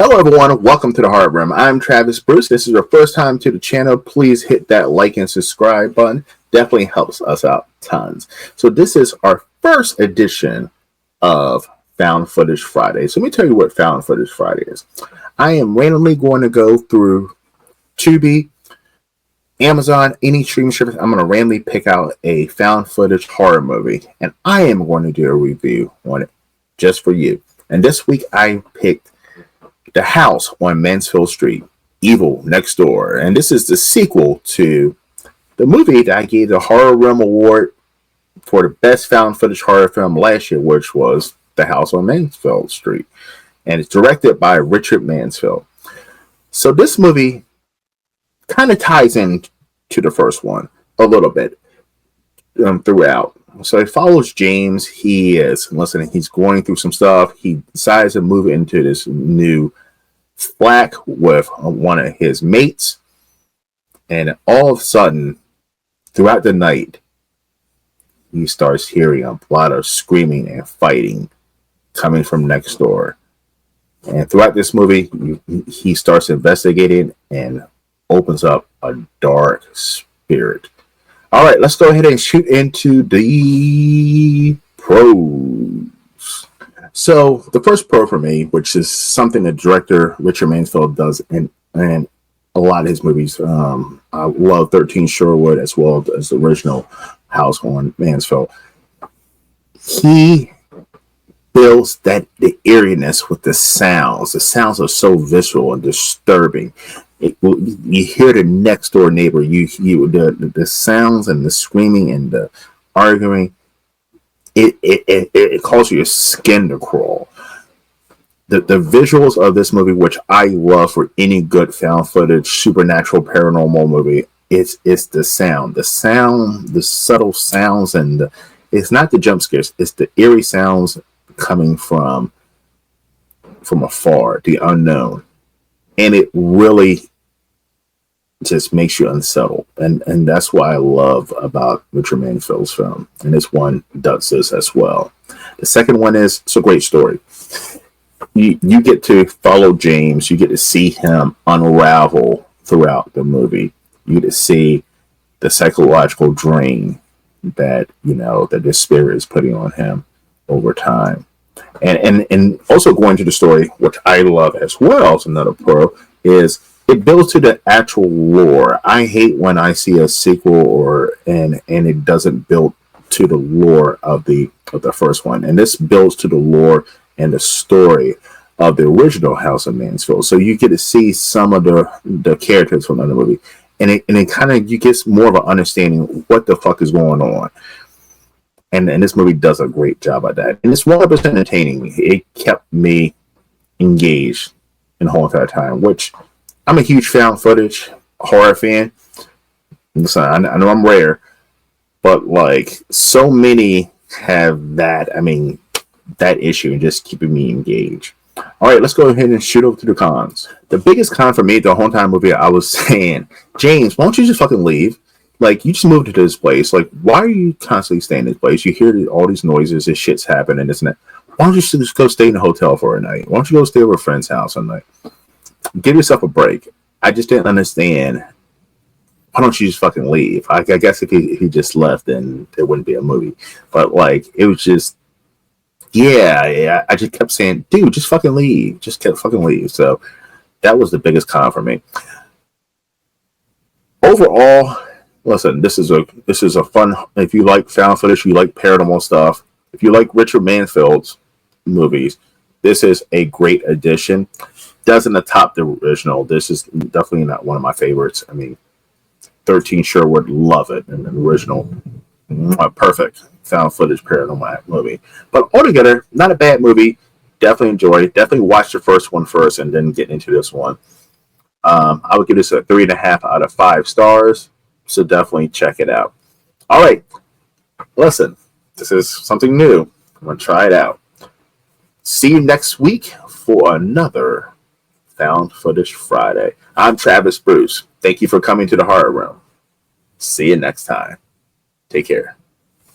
Hello everyone, welcome to the Hard Room. I'm Travis Bruce. This is your first time to the channel. Please hit that like and subscribe button. Definitely helps us out tons. So this is our first edition of Found Footage Friday. So let me tell you what Found Footage Friday is. I am randomly going to go through Tubi, Amazon, any streaming service. I'm going to randomly pick out a found footage horror movie, and I am going to do a review on it just for you. And this week I picked The House on Mansfield Street, Evil Next Door. And this is the sequel to the movie that I gave the Horror Room Award for the best found footage horror film last year, which was The House on Mansfield Street. And it's directed by Richard Mansfield. So this movie kind of ties in to the first one a little bit throughout. So it follows James. He's going through some stuff. He decides to move into this new flat with one of his mates, and all of a sudden throughout the night he starts hearing a lot of screaming and fighting coming from next door. And throughout this movie he starts investigating and opens up a dark spirit. All right, let's go ahead and shoot into the pros. So the first pro for me, which is something that director Richard Mansfield does in a lot of his movies. I love 13 Sherwood as well as the original House on Mansfield. He builds the eeriness with the sounds. The sounds are so visceral and disturbing. You hear the next door neighbor. You the sounds and the screaming and the arguing. It causes your skin to crawl. The visuals of this movie, which I love for any good found footage, supernatural, paranormal movie, it's the sound, the subtle sounds, and it's not the jump scares. It's the eerie sounds coming from afar, the unknown, and it really just makes you unsettled, and that's what I love about Richard Mansfield's film, and this one does this as well. The second one is, it's a great story. You get to follow James. You get to see him unravel throughout the movie. You get to see the psychological drain that that this spirit is putting on him over time, and also going to the story, which I love as well as another pro, is it builds to the actual lore. I hate when I see a sequel and it doesn't build to the lore of the first one. And this builds to the lore and the story of the original House of Mansfield. So you get to see some of the characters from the movie, and it kind of, you get more of an understanding of what the fuck is going on. And this movie does a great job at that. And it's 100% entertaining. It kept me engaged in the whole entire time, which I'm a huge found footage horror fan. Listen, I know I'm rare, but like so many have that. I mean, that issue and just keeping me engaged. All right, let's go ahead and shoot over to the cons. The biggest con for me the whole time movie, I was saying, James, why don't you just fucking leave? Like, you just moved to this place. Like, why are you constantly staying in this place? You hear all these noises, this shit's happening, this and that. Why don't you just go stay in a hotel for a night? Why don't you go stay over a friend's house a night? Give yourself a break. I just didn't understand. Why don't you just fucking leave? I guess if he just left, then it wouldn't be a movie. But like, it was just, yeah. I just kept saying, dude, just fucking leave. Just kept fucking leave. So that was the biggest con for me. Overall, listen, this is a fun. If you like found footage, you like paranormal stuff, if you like Richard Mansfield's movies, this is a great addition. Doesn't top the original. This is definitely not one of my favorites. I mean, 13 Sherwood, love it, and the original, perfect found footage paranormal movie. But altogether, not a bad movie. Definitely enjoy it. Definitely watch the first one first, and then get into this one. I would give this a 3.5 out of 5 stars. So definitely check it out. All right, listen, this is something new. I'm gonna try it out. See you next week for another Found Footage Friday. I'm Travis Bruce. Thank you for coming to the Horror Room. See you next time. Take care.